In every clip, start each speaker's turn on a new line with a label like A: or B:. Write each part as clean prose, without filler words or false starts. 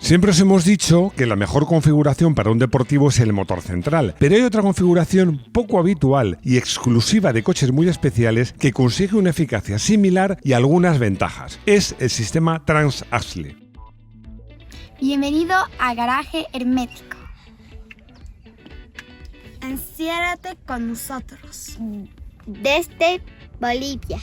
A: Siempre os hemos dicho que la mejor configuración para un deportivo es el motor central, pero hay otra configuración poco habitual y exclusiva de coches muy especiales que consigue una eficacia similar y algunas ventajas. Es el sistema Transaxle.
B: Bienvenido a Garaje Hermético. Enciérrate con nosotros.
C: Desde Bolivia.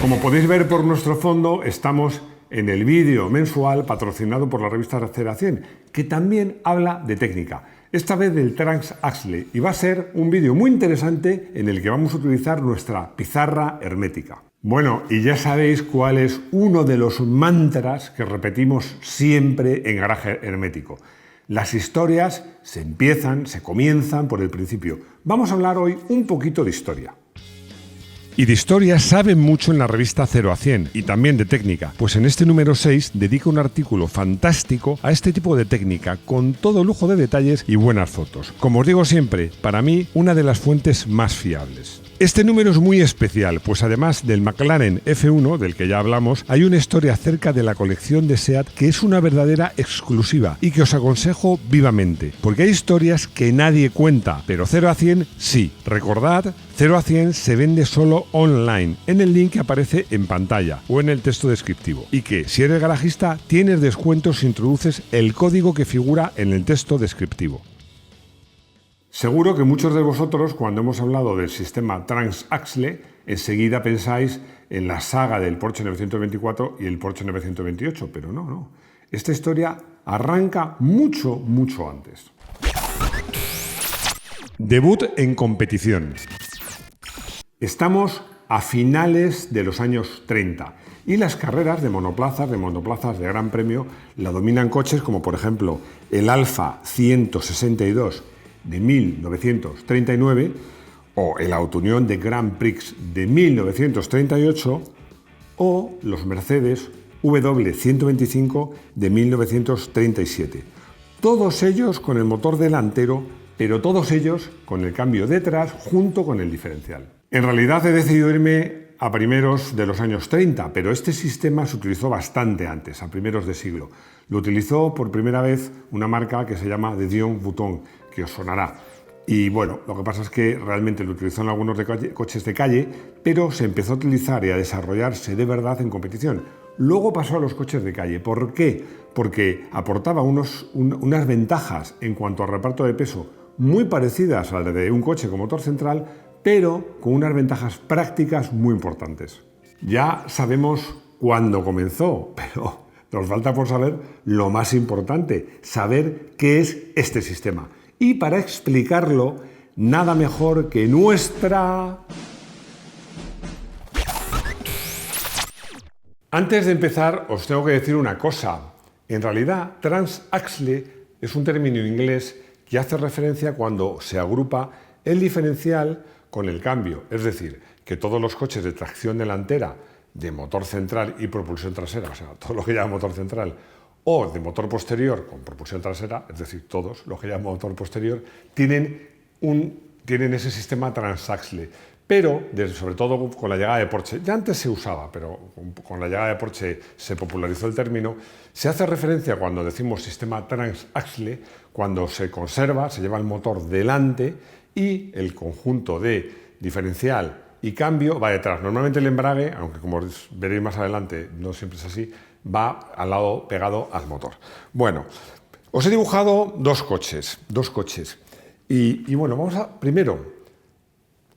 A: Como podéis ver por nuestro fondo, estamos en el vídeo mensual patrocinado por la revista Cero a 100, que también habla de técnica, esta vez del Transaxle, y va a ser un vídeo muy interesante en el que vamos a utilizar nuestra pizarra hermética. Bueno, y ya sabéis cuál es uno de los mantras que repetimos siempre en Garaje Hermético. Las historias se comienzan por el principio. Vamos a hablar hoy un poquito de historia. Y de historia saben mucho en la revista 0 a 100 y también de técnica, pues en este número 6 dedica un artículo fantástico a este tipo de técnica con todo lujo de detalles y buenas fotos. Como os digo siempre, para mí una de las fuentes más fiables. Este número es muy especial, pues además del McLaren F1, del que ya hablamos, hay una historia acerca de la colección de SEAT que es una verdadera exclusiva y que os aconsejo vivamente, porque hay historias que nadie cuenta, pero 0 a 100 sí. Recordad, 0 a 100 se vende solo online, en el link que aparece en pantalla o en el texto descriptivo, y que si eres garajista tienes descuentos si introduces el código que figura en el texto descriptivo. Seguro que muchos de vosotros, cuando hemos hablado del sistema Transaxle, enseguida pensáis en la saga del Porsche 924 y el Porsche 928, pero no. Esta historia arranca mucho antes. Debut en competición. Estamos a finales de los años 30 y las carreras de monoplazas de gran premio la dominan coches como por ejemplo el Alfa 162 de 1939 o el Auto-Union de Grand Prix de 1938 o los Mercedes W125 de 1937. Todos ellos con el motor delantero, pero todos ellos con el cambio detrás junto con el diferencial. En realidad he decidido irme a primeros de los años 30, pero este sistema se utilizó bastante antes, a primeros de siglo. Lo utilizó por primera vez una marca que se llama de Dion Bouton, que os sonará. Y bueno, lo que pasa es que realmente lo utilizó en algunos coches de calle, pero se empezó a utilizar y a desarrollarse de verdad en competición. Luego pasó a los coches de calle. ¿Por qué? Porque aportaba unas ventajas en cuanto al reparto de peso muy parecidas a las de un coche con motor central, pero con unas ventajas prácticas muy importantes. Ya sabemos cuándo comenzó, pero nos falta por saber lo más importante, saber qué es este sistema. Y para explicarlo, nada mejor que nuestra... Antes de empezar, os tengo que decir una cosa. En realidad, Transaxle es un término inglés que hace referencia cuando se agrupa el diferencial con el cambio. Es decir, que todos los coches de tracción delantera, de motor central y propulsión trasera, o sea, todo lo que llama motor central, o de motor posterior con propulsión trasera, es decir, todos los que llaman motor posterior, tienen ese sistema Transaxle. Pero, sobre todo con la llegada de Porsche, ya antes se usaba, pero con la llegada de Porsche se popularizó el término, se hace referencia cuando decimos sistema Transaxle, cuando se conserva, se lleva el motor delante y el conjunto de diferencial y cambio va detrás. Normalmente el embrague, aunque como veréis más adelante no siempre es así, va al lado pegado al motor. Bueno, os he dibujado dos coches. Y bueno, primero,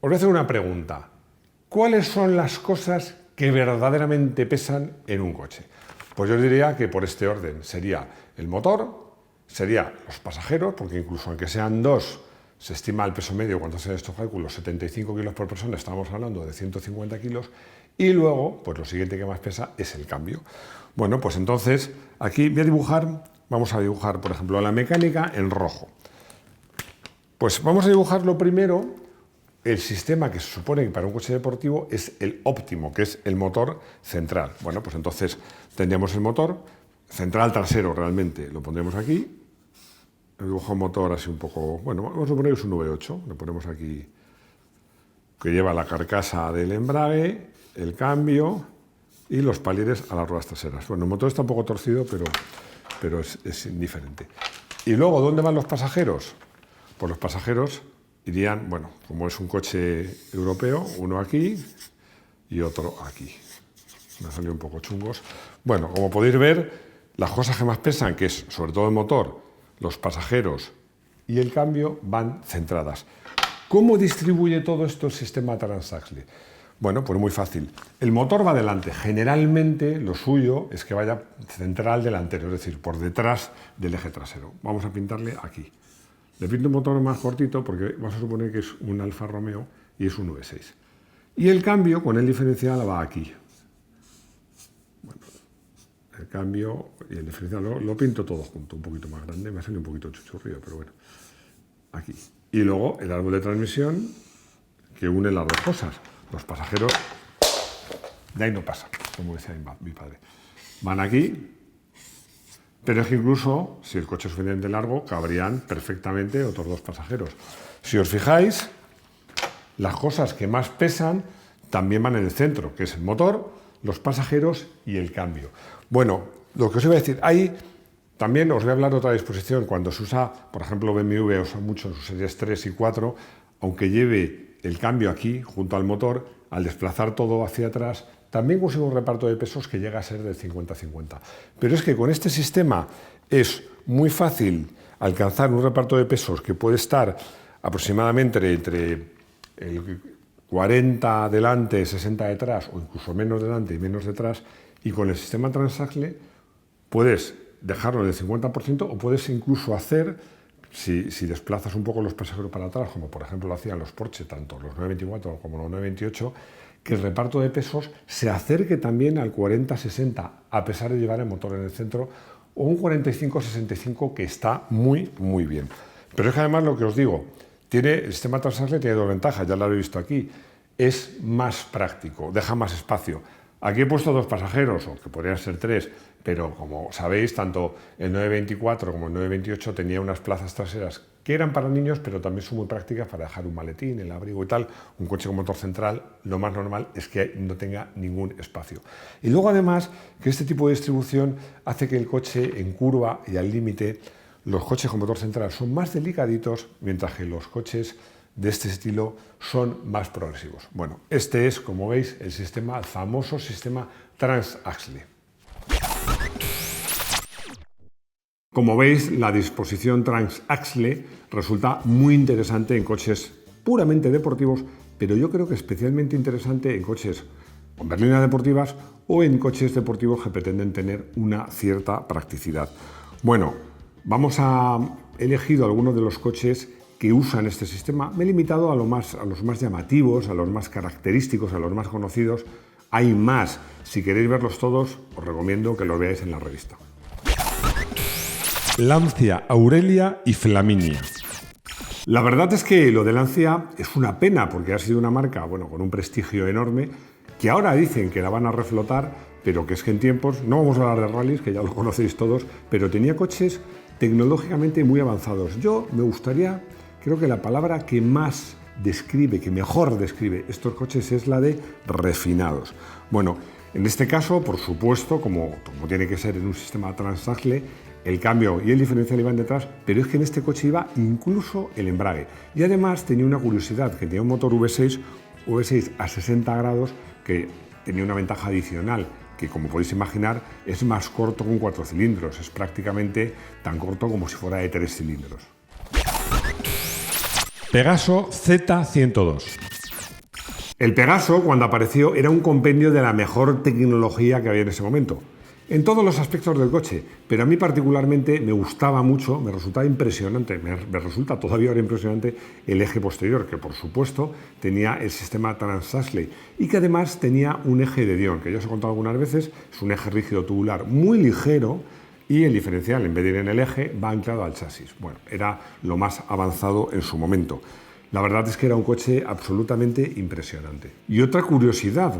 A: os voy a hacer una pregunta. ¿Cuáles son las cosas que verdaderamente pesan en un coche? Pues yo os diría que por este orden sería el motor, sería los pasajeros, porque incluso aunque sean dos, se estima el peso medio cuando hacen estos cálculos, 75 kilos por persona, estamos hablando de 150 kilos, y luego, pues lo siguiente que más pesa es el cambio. Bueno, pues entonces, aquí vamos a dibujar, por ejemplo, la mecánica en rojo. Pues vamos a dibujar lo primero, el sistema que se supone que para un coche deportivo es el óptimo, que es el motor central. Bueno, pues entonces tendríamos el motor central trasero realmente, lo pondremos aquí, he dibujado un motor así un poco, bueno, vamos a suponer que es un V8, le ponemos aquí, que lleva la carcasa del embrague, el cambio y los palires a las ruedas traseras. Bueno, el motor está un poco torcido, pero es indiferente. Y luego, ¿dónde van los pasajeros? Pues los pasajeros irían, bueno, como es un coche europeo, uno aquí y otro aquí. Me han salido un poco chungos. Bueno, como podéis ver, las cosas que más pesan, que es sobre todo el motor, los pasajeros y el cambio, van centradas. ¿Cómo distribuye todo esto el sistema Transaxle? Bueno, pues muy fácil. El motor va delante. Generalmente lo suyo es que vaya central delantero, es decir, por detrás del eje trasero. Vamos a pintarle aquí. Le pinto un motor más cortito porque vamos a suponer que es un Alfa Romeo y es un V6. Y el cambio con el diferencial va aquí. Bueno, el cambio y el diferencial lo pinto todo junto, un poquito más grande. Me ha salido un poquito chuchurrío, pero bueno. Aquí. Y luego el árbol de transmisión que une las dos cosas. Los pasajeros, de ahí no pasa, como decía mi padre. Van aquí, pero es que incluso, si el coche es suficientemente largo, cabrían perfectamente otros dos pasajeros. Si os fijáis, las cosas que más pesan también van en el centro, que es el motor, los pasajeros y el cambio. Bueno, lo que os iba a decir, ahí también os voy a hablar de otra disposición. Cuando se usa, por ejemplo, BMW usa mucho en sus series 3 y 4, aunque lleve el cambio aquí, junto al motor, al desplazar todo hacia atrás, también consigue un reparto de pesos que llega a ser del 50-50. Pero es que con este sistema es muy fácil alcanzar un reparto de pesos que puede estar aproximadamente entre el 40 delante, 60 detrás, o incluso menos delante y menos detrás, y con el sistema Transaxle puedes dejarlo en el 50% o puedes incluso hacer, si desplazas un poco los pasajeros para atrás, como por ejemplo lo hacían los Porsche, tanto los 924 como los 928, que el reparto de pesos se acerque también al 40-60, a pesar de llevar el motor en el centro, o un 45-65, que está muy, muy bien. Pero es que además, lo que os digo, el sistema Transaxle tiene dos ventajas, ya lo habéis visto aquí. Es más práctico, deja más espacio. Aquí he puesto dos pasajeros, o que podrían ser tres, pero como sabéis, tanto el 924 como el 928 tenía unas plazas traseras que eran para niños, pero también son muy prácticas para dejar un maletín, el abrigo y tal. Un coche con motor central, lo más normal es que no tenga ningún espacio. Y luego, además, que este tipo de distribución hace que el coche en curva y al límite, los coches con motor central son más delicaditos, mientras que los coches de este estilo son más progresivos. Bueno, este es, como veis, el famoso sistema Transaxle. Como veis, la disposición Transaxle resulta muy interesante en coches puramente deportivos, pero yo creo que especialmente interesante en coches con berlinas deportivas o en coches deportivos que pretenden tener una cierta practicidad. Bueno, he elegido algunos de los coches que usan este sistema. Me he limitado a los más llamativos, a los más característicos, a los más conocidos. Hay más. Si queréis verlos todos, os recomiendo que los veáis en la revista. Lancia, Aurelia y Flaminia. La verdad es que lo de Lancia es una pena, porque ha sido una marca, bueno, con un prestigio enorme, que ahora dicen que la van a reflotar, pero que es que en tiempos, no vamos a hablar de rallies, que ya lo conocéis todos, pero tenía coches tecnológicamente muy avanzados. Creo que la palabra que mejor describe estos coches es la de refinados. Bueno, en este caso, por supuesto, como tiene que ser en un sistema Transaxle, el cambio y el diferencial iban detrás, pero es que en este coche iba incluso el embrague. Y además tenía una curiosidad, que tenía un motor V6 a 60 grados, que tenía una ventaja adicional, que como podéis imaginar es más corto que un 4 cilindros, es prácticamente tan corto como si fuera de 3 cilindros. Pegaso Z102. El Pegaso, cuando apareció, era un compendio de la mejor tecnología que había en ese momento, en todos los aspectos del coche, pero a mí particularmente me gustaba mucho, me resultaba impresionante, me resulta todavía ahora impresionante el eje posterior, que por supuesto tenía el sistema Transaxle y que además tenía un eje de Dion, que ya os he contado algunas veces, es un eje rígido tubular muy ligero, y el diferencial, en vez de ir en el eje, va anclado al chasis. Bueno, era lo más avanzado en su momento. La verdad es que era un coche absolutamente impresionante. Y otra curiosidad,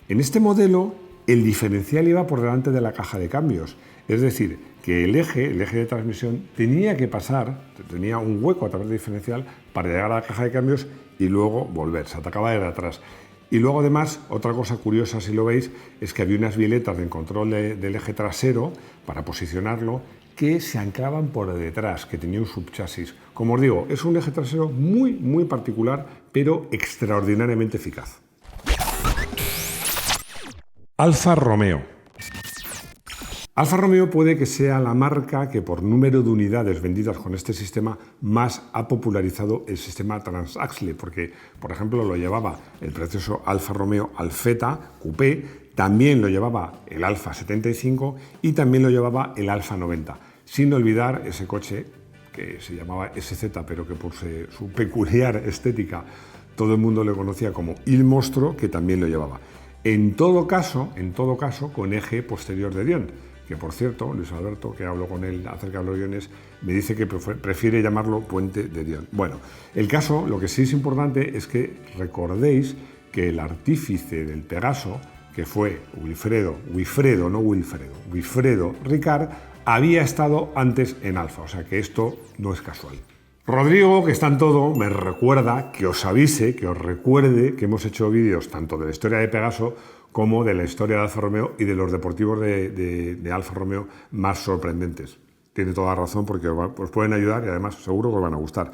A: en este modelo el diferencial iba por delante de la caja de cambios. Es decir, que el eje de transmisión tenía que pasar, tenía un hueco a través del diferencial para llegar a la caja de cambios y luego volver, se atacaba desde atrás. Y luego además, otra cosa curiosa si lo veis, es que había unas bieletas de control del eje trasero para posicionarlo que se anclaban por detrás, que tenía un subchasis. Como os digo, es un eje trasero muy particular, pero extraordinariamente eficaz. Alfa Romeo. Alfa Romeo puede que sea la marca que por número de unidades vendidas con este sistema más ha popularizado el sistema Transaxle, porque, por ejemplo, lo llevaba el precioso Alfa Romeo Alfetta Coupé, también lo llevaba el Alfa 75 y también lo llevaba el Alfa 90, sin olvidar ese coche que se llamaba SZ, pero que por su peculiar estética todo el mundo le conocía como Il Mostro, que también lo llevaba. En todo caso, con eje posterior de Dion, que por cierto, Luis Alberto, que hablo con él acerca de los guiones, me dice que prefiere llamarlo puente de Dion. Bueno, el caso, lo que sí es importante es que recordéis que el artífice del Pegaso, que fue Wilfredo Ricard, había estado antes en Alfa, o sea que esto no es casual. Rodrigo, que está en todo, me recuerda que os avise, que os recuerde que hemos hecho vídeos tanto de la historia de Pegaso como de la historia de Alfa Romeo y de los deportivos de Alfa Romeo más sorprendentes. Tiene toda razón porque os pueden ayudar y además seguro que os van a gustar.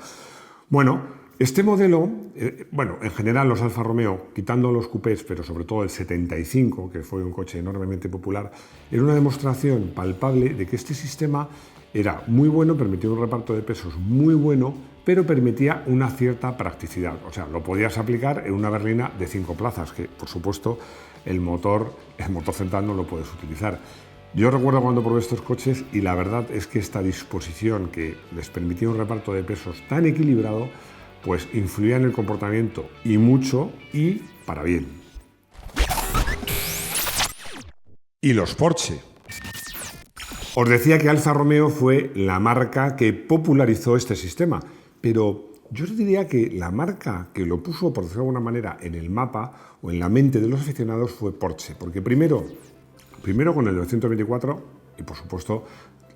A: Bueno, este modelo, en general los Alfa Romeo, quitando los coupés, pero sobre todo el 75, que fue un coche enormemente popular, era una demostración palpable de que este sistema era muy bueno, permitía un reparto de pesos muy bueno, pero permitía una cierta practicidad. O sea, lo podías aplicar en una berlina de 5 plazas, que por supuesto el motor central no lo puedes utilizar. Yo recuerdo cuando probé estos coches y la verdad es que esta disposición que les permitía un reparto de pesos tan equilibrado, pues influía en el comportamiento y mucho y para bien. Y los Porsche. Os decía que Alfa Romeo fue la marca que popularizó este sistema, pero yo os diría que la marca que lo puso, por decirlo de alguna manera, en el mapa o en la mente de los aficionados fue Porsche, porque primero con el 924 y por supuesto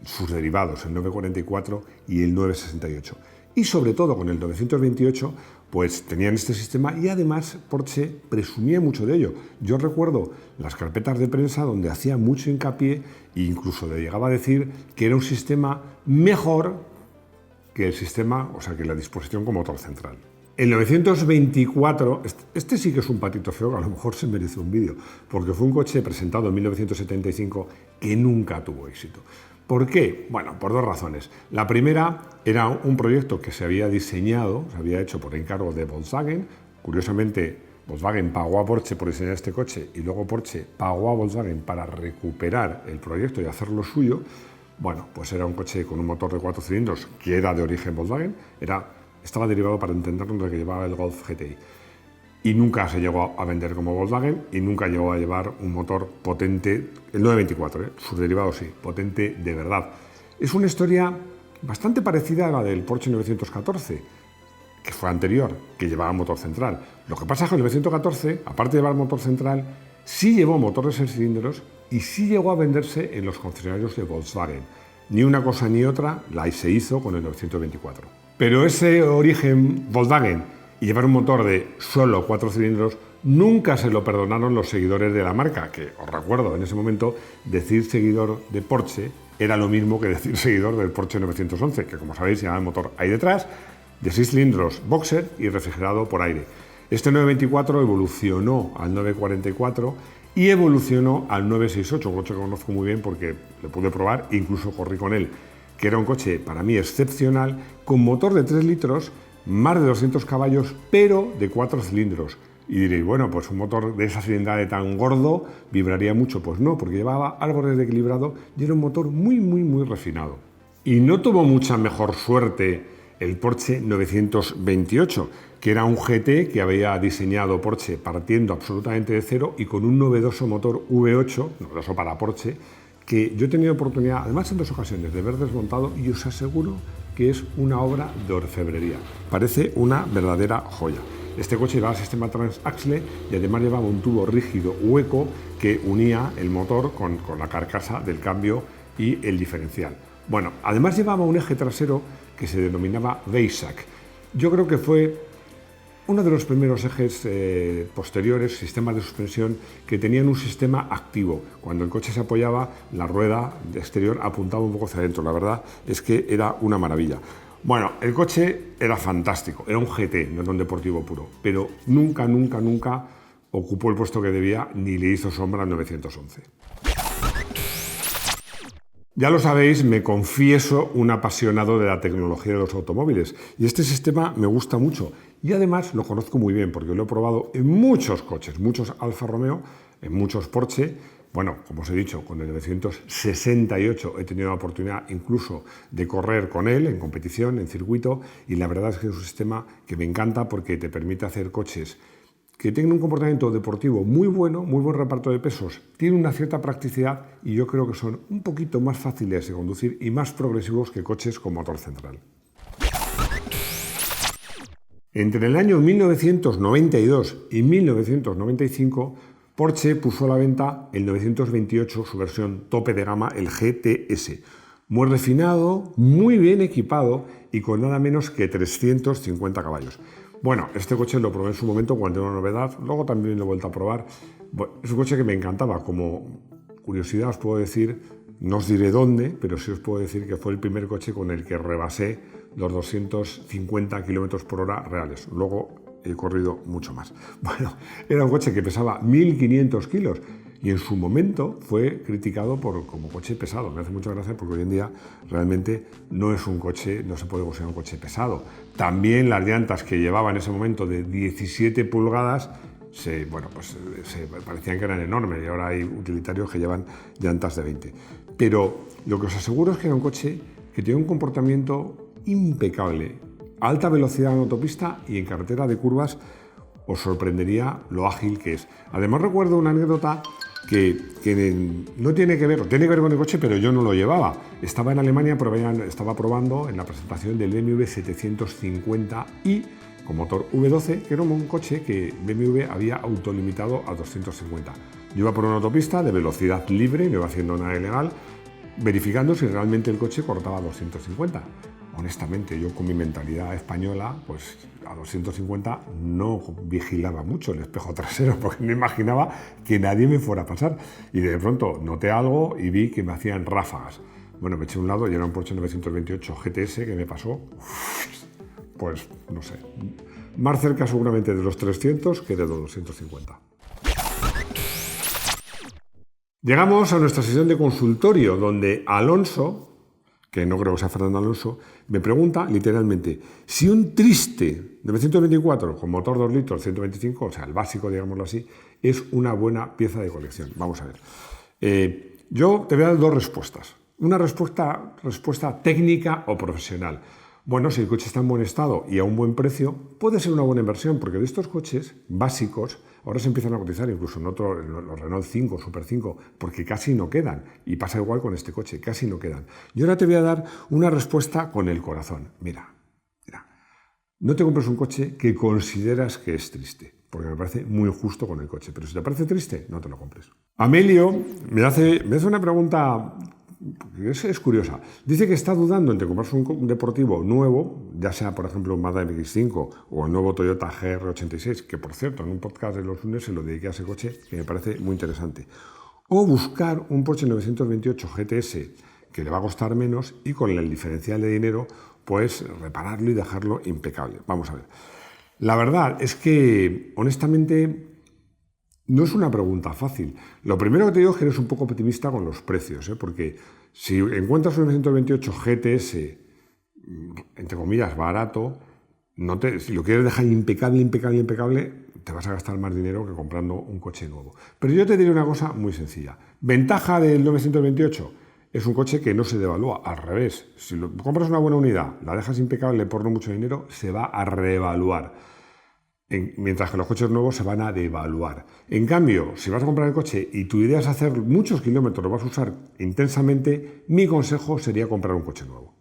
A: sus derivados, el 944 y el 968. Y sobre todo con el 928, pues tenían este sistema y además Porsche presumía mucho de ello. Yo recuerdo las carpetas de prensa donde hacía mucho hincapié e incluso le llegaba a decir que era un sistema mejor que el sistema, o sea, que la disposición con motor central. El 924, este sí que es un patito feo, que a lo mejor se merece un vídeo, porque fue un coche presentado en 1975 que nunca tuvo éxito. ¿Por qué? Bueno, por dos razones. La primera era un proyecto que se había diseñado, se había hecho por encargo de Volkswagen. Curiosamente, Volkswagen pagó a Porsche por diseñar este coche y luego Porsche pagó a Volkswagen para recuperar el proyecto y hacerlo suyo. Bueno, pues era un coche con un motor de 4 cilindros que era de origen Volkswagen, estaba derivado, para entenderlo, de que llevaba el Golf GTI. Y nunca se llegó a vender como Volkswagen y nunca llegó a llevar un motor potente, el 924, sus derivados sí, potente de verdad. Es una historia bastante parecida a la del Porsche 914, que fue anterior, que llevaba motor central. Lo que pasa es que el 914, aparte de llevar motor central, sí llevó motor de 6 cilindros y sí llegó a venderse en los concesionarios de Volkswagen. Ni una cosa ni otra se hizo con el 924. Pero ese origen Volkswagen y llevar un motor de solo 4 cilindros nunca se lo perdonaron los seguidores de la marca, que os recuerdo, en ese momento decir seguidor de Porsche era lo mismo que decir seguidor del Porsche 911, que como sabéis llevaba el motor ahí detrás, de 6 cilindros boxer y refrigerado por aire. Este 924 evolucionó al 944 y evolucionó al 968, un coche que conozco muy bien porque lo pude probar e incluso corrí con él, que era un coche para mí excepcional, con motor de 3 litros, más de 200 caballos, pero de 4 cilindros. Y diréis, bueno, pues un motor de esa cilindrada tan gordo vibraría mucho. Pues no, porque llevaba árboles de equilibrado y era un motor muy refinado. Y no tuvo mucha mejor suerte el Porsche 928, que era un GT que había diseñado Porsche partiendo absolutamente de cero y con un novedoso motor V8, novedoso para Porsche, que yo he tenido oportunidad, además en 2 ocasiones, de ver desmontado y os aseguro que es una obra de orfebrería. Parece una verdadera joya. Este coche llevaba sistema transaxle y además llevaba un tubo rígido hueco que unía el motor con la carcasa del cambio y el diferencial. Bueno, además llevaba un eje trasero que se denominaba Weissach. Yo creo que fue uno de los primeros ejes posteriores, sistemas de suspensión, que tenían un sistema activo. Cuando el coche se apoyaba, la rueda exterior apuntaba un poco hacia adentro. La verdad es que era una maravilla. Bueno, el coche era fantástico, era un GT, no era un deportivo puro, pero nunca ocupó el puesto que debía ni le hizo sombra al 911. Ya lo sabéis, me confieso un apasionado de la tecnología de los automóviles y este sistema me gusta mucho y además lo conozco muy bien porque lo he probado en muchos coches, muchos Alfa Romeo, en muchos Porsche. Bueno, como os he dicho, con el 968 he tenido la oportunidad incluso de correr con él en competición, en circuito, y la verdad es que es un sistema que me encanta porque te permite hacer coches que tengan un comportamiento deportivo muy bueno, muy buen reparto de pesos, tiene una cierta practicidad y yo creo que son un poquito más fáciles de conducir y más progresivos que coches con motor central. Entre el año 1992 y 1995, Porsche puso a la venta el 928, su versión tope de gama, el GTS. Muy refinado, muy bien equipado y con nada menos que 350 caballos. Bueno, este coche lo probé en su momento cuando era una novedad, luego también lo he vuelto a probar. Bueno, es un coche que me encantaba. Como curiosidad os puedo decir, no os diré dónde, pero sí os puedo decir que fue el primer coche con el que rebasé los 250 km por hora reales. Luego he corrido mucho más. Bueno, era un coche que pesaba 1.500 kilos y en su momento fue criticado como coche pesado. Me hace mucha gracia porque hoy en día realmente no es un coche, no se puede considerar un coche pesado. También las llantas que llevaba en ese momento de 17 pulgadas se parecían que eran enormes y ahora hay utilitarios que llevan llantas de 20. Pero lo que os aseguro es que era un coche que tiene un comportamiento impecable. A alta velocidad en autopista y en carretera de curvas os sorprendería lo ágil que es. Además recuerdo una anécdota que no tiene que ver, o tiene que ver con el coche, pero yo no lo llevaba. Estaba en Alemania, estaba probando en la presentación del BMW 750i con motor V12, que era un coche que BMW había autolimitado a 250. Yo iba por una autopista de velocidad libre, no iba haciendo nada ilegal, verificando si realmente el coche cortaba 250. Honestamente, yo con mi mentalidad española, pues a 250 no vigilaba mucho el espejo trasero porque no imaginaba que nadie me fuera a pasar. Y de pronto noté algo y vi que me hacían ráfagas. Bueno, me eché a un lado y era un Porsche 928 GTS que me pasó, pues no sé, más cerca seguramente de los 300 que de los 250. Llegamos a nuestra sesión de consultorio donde Alonso, que no creo que sea Fernando Alonso, me pregunta literalmente si un triste 924 con motor 2 litros 125, o sea, el básico, digámoslo así, es una buena pieza de colección. Vamos a ver. Yo te voy a dar dos respuestas. Una respuesta técnica o profesional. Bueno, si el coche está en buen estado y a un buen precio, puede ser una buena inversión, porque de estos coches básicos ahora se empiezan a cotizar incluso en los Renault 5, Super 5, porque casi no quedan. Y pasa igual con este coche, casi no quedan. Y ahora te voy a dar una respuesta con el corazón. Mira, no te compres un coche que consideras que es triste, porque me parece muy justo con el coche. Pero si te parece triste, no te lo compres. Amelio me hace una pregunta que es curiosa. Dice que está dudando entre comprarse un deportivo nuevo, ya sea, por ejemplo, un Mazda MX-5 o el nuevo Toyota GR86, que, por cierto, en un podcast de los lunes se lo dediqué a ese coche, que me parece muy interesante. O buscar un Porsche 928 GTS, que le va a costar menos y con el diferencial de dinero, pues repararlo y dejarlo impecable. Vamos a ver. La verdad es que, honestamente, no es una pregunta fácil. Lo primero que te digo es que eres un poco optimista con los precios, porque si encuentras un 928 GTS, entre comillas, barato, si lo quieres dejar impecable, te vas a gastar más dinero que comprando un coche nuevo. Pero yo te diré una cosa muy sencilla. Ventaja del 928, es un coche que no se devalúa, al revés. Si compras una buena unidad, la dejas impecable por no mucho dinero, se va a reevaluar. Mientras que los coches nuevos se van a devaluar. En cambio, si vas a comprar el coche y tu idea es hacer muchos kilómetros, lo vas a usar intensamente, mi consejo sería comprar un coche nuevo.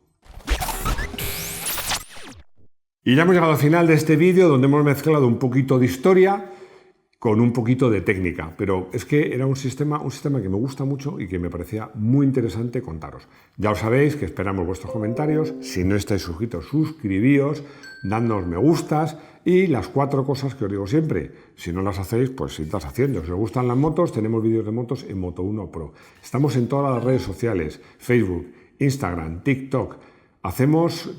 A: Y ya hemos llegado al final de este vídeo donde hemos mezclado un poquito de historia con un poquito de técnica, pero es que era un sistema que me gusta mucho y que me parecía muy interesante contaros. Ya os sabéis que esperamos vuestros comentarios. Si no estáis suscritos, suscribíos, dándonos me gustas y las 4 cosas que os digo siempre. Si no las hacéis, pues si estás haciendo. Si os gustan las motos, tenemos vídeos de motos en Moto1 Pro. Estamos en todas las redes sociales, Facebook, Instagram, TikTok.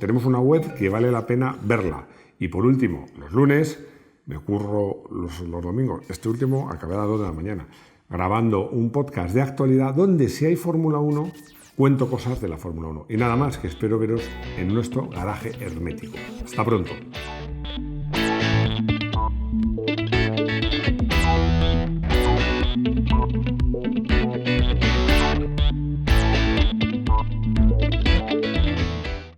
A: Tenemos una web que vale la pena verla. Y por último, los lunes me curro los domingos. Este último acabé a las 2 de la mañana grabando un podcast de actualidad donde si hay Fórmula 1 cuento cosas de la Fórmula 1. Y nada más, que espero veros en nuestro garaje hermético. Hasta pronto.